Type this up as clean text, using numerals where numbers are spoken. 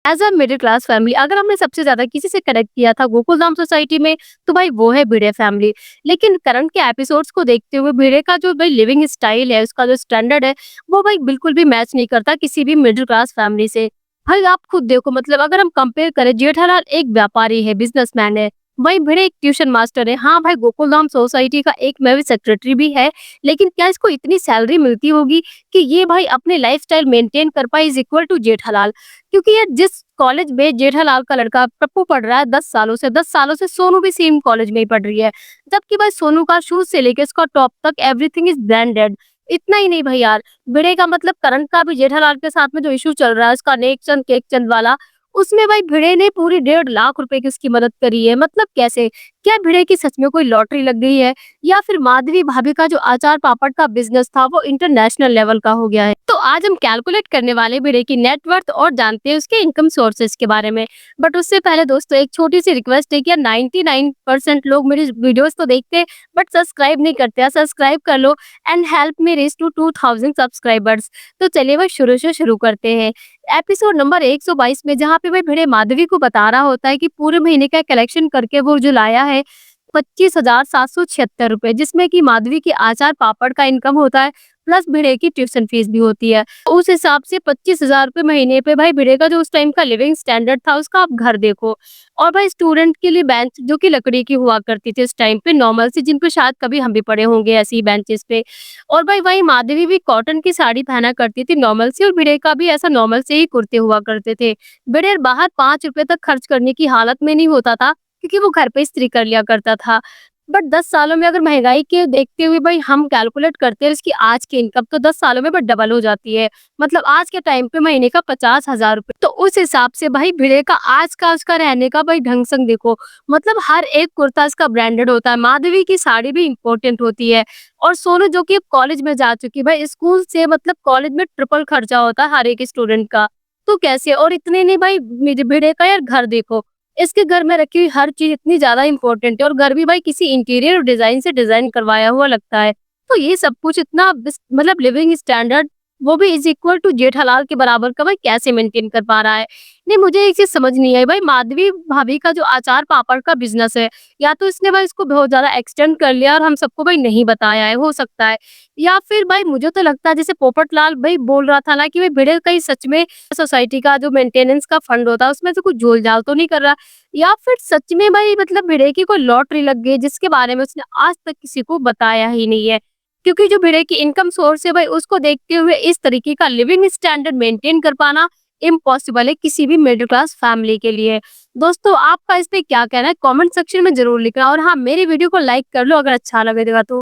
As a middle class family अगर हमने सबसे ज़्यादा किसी से कनेक्ट किया था गोकुलधाम सोसाइटी में, तो भाई वो है भिड़े फैमिली। लेकिन करंट के एपिसोड्स को देखते हुए भिड़े का जो भाई लिविंग स्टाइल है, उसका जो स्टैंडर्ड है, वो भाई बिल्कुल भी मैच नहीं करता किसी भी मिडिल क्लास फैमिली से। भाई आप खुद देखो, मतलब अगर हम कंपेयर करें, जेठालाल एक व्यापारी है, बिज़नेसमैन है, वहीं भिड़े एक ट्यूशन मास्टर है। हाँ भाई, गोकुलधाम सोसाइटी का एक में भी सेक्रेटरी भी है, लेकिन क्या इसको इतनी सैलरी मिलती होगी कि ये भाई अपने लाइफस्टाइल मेंटेन कर पाए इज इक्वल टू जेठालाल? क्योंकि ये जिस कॉलेज में जेठालाल का लड़का पप्पू पढ़ रहा है 10 सालों से सोनू भी सेम कॉलेज में ही पढ़ रही है। जबकि भाई सोनू का शूज से लेके इसका टॉप तक एवरीथिंग इज ब्रांडेड। इतना ही नहीं भाई यार, भिड़े का मतलब करण का भी जेठालाल के साथ में जो इशू चल रहा है उसका नेक चंद केक चंद वाला, उसमें भाई भिड़े ने पूरी 1.5 लाख रुपए की उसकी मदद करी है। मतलब कैसे? क्या भिड़े की सच में कोई लॉटरी लग गई है, या फिर माधवी भाभी का जो अचार पापड़ का बिजनेस था वो इंटरनेशनल लेवल का हो गया है? तो आज हम कैलकुलेट करने वाले भिड़े की नेटवर्थ और जानते हैं उसके इनकम सोर्सेज के बारे में। बट उससे पहले दोस्तों एक छोटी सी रिक्वेस्ट है कि 99% लोग मेरी वीडियोस तो देखते हैं बट सब्सक्राइब नहीं करते हैं। सब्सक्राइब कर लो and help me reach to 2000 subscribers. तो चलिए भाई शुरू करते हैं। एपिसोड नंबर 122 में जहाँ पे भाई भिड़े माधवी को बता रहा होता है कि पूरे महीने का कलेक्शन करके वो जो लाया है 25,776 रुपए, जिसमें कि माधवी की आचार पापड़ का इनकम होता है, प्लस भिड़े की ट्यूशन फीस भी होती है। उस हिसाब से 25,000 रुपए महीने पे भाई भिड़े का जो उस टाइम का लिविंग स्टैंडर्ड था उसका आप घर देखो। और भाई स्टूडेंट के लिए बेंच जो कि लकड़ी की हुआ करती थी उस टाइम पे, नॉर्मल सी, जिन पे शायद कभी हम भी पड़े होंगे ऐसी ही बेंचेस पे। और भाई वही माधवी भी कॉटन की साड़ी पहना करती थी नॉर्मल सी, और भिड़े का भी ऐसा नॉर्मल से ही कुर्ते हुआ करते थे। भिड़े बाहर 5 रुपए तक खर्च करने की हालत में नहीं होता था, क्योंकि वो घर पे इस्त्री कर लिया करता था। बट 10 सालों में अगर महँगाई के देखते हुए भाई हम कैलकुलेट करते हैं इसकी आज की इनकम, तो 10 सालों में बट डबल हो जाती है। मतलब आज के टाइम पे महीने का 50,000 रुपए। तो उस हिसाब से भाई भिड़े का आज का उसका रहने का भाई ढंग-संग देखो। मतलब हर एक कुर्ता इसका ब्रांडेड होता है। माधवी की साड़ी भी इम्पोर्टेंट होती है। और सोनू जो कि अब कॉलेज में जा चुकी है, भाई स्कूल से मतलब कॉलेज में ट्रिपल खर्चा होता है हर एक स्टूडेंट का। तो कैसे? और इतने नहीं भाई, भिड़े का यार घर देखो। इसके घर में रखी हुई हर चीज़ इतनी ज़्यादा इम्पोर्टेंट है, और घर भी भाई किसी इंटीरियर डिज़ाइन से डिज़ाइन करवाया हुआ लगता है। तो ये सब कुछ इतना मतलब लिविंग स्टैंडर्ड, वो भी इज़ इक्वल टू जेठालाल के बराबर का भाई कैसे मेंटेन कर पा रहा है? नहीं, मुझे एक चीज़ समझ नहीं आई भाई, माधवी भाभी का जो अचार पापड़ का बिज़नेस है, या तो इसने भाई इसको बहुत ज़्यादा एक्सटेंड कर लिया और हम सबको भाई नहीं बताया है, हो सकता है। या फिर भाई मुझे तो लगता है जैसे पोपटलाल भाई बोल रहा था ना कि भाई भिड़े कहीं सच में सोसाइटी का जो मेंटेनेंस का फंड होता है उसमें से कुछ झोल-झाल तो नहीं कर रहा, या फिर सच में भाई मतलब भिड़े की कोई लॉटरी लग गई जिसके बारे में उसने आज तक किसी को बताया ही नहीं है। क्योंकि जो भिड़े की इनकम सोर्स है भाई उसको देखते हुए इस तरीके का लिविंग स्टैंडर्ड मेंटेन कर पाना इम्पॉसिबल है किसी भी मिडिल क्लास फैमिली के लिए। दोस्तों आपका इस पे क्या कहना है? कमेंट सेक्शन में ज़रूर लिखना, और हाँ, मेरी वीडियो को लाइक कर लो अगर अच्छा लगेगा तो।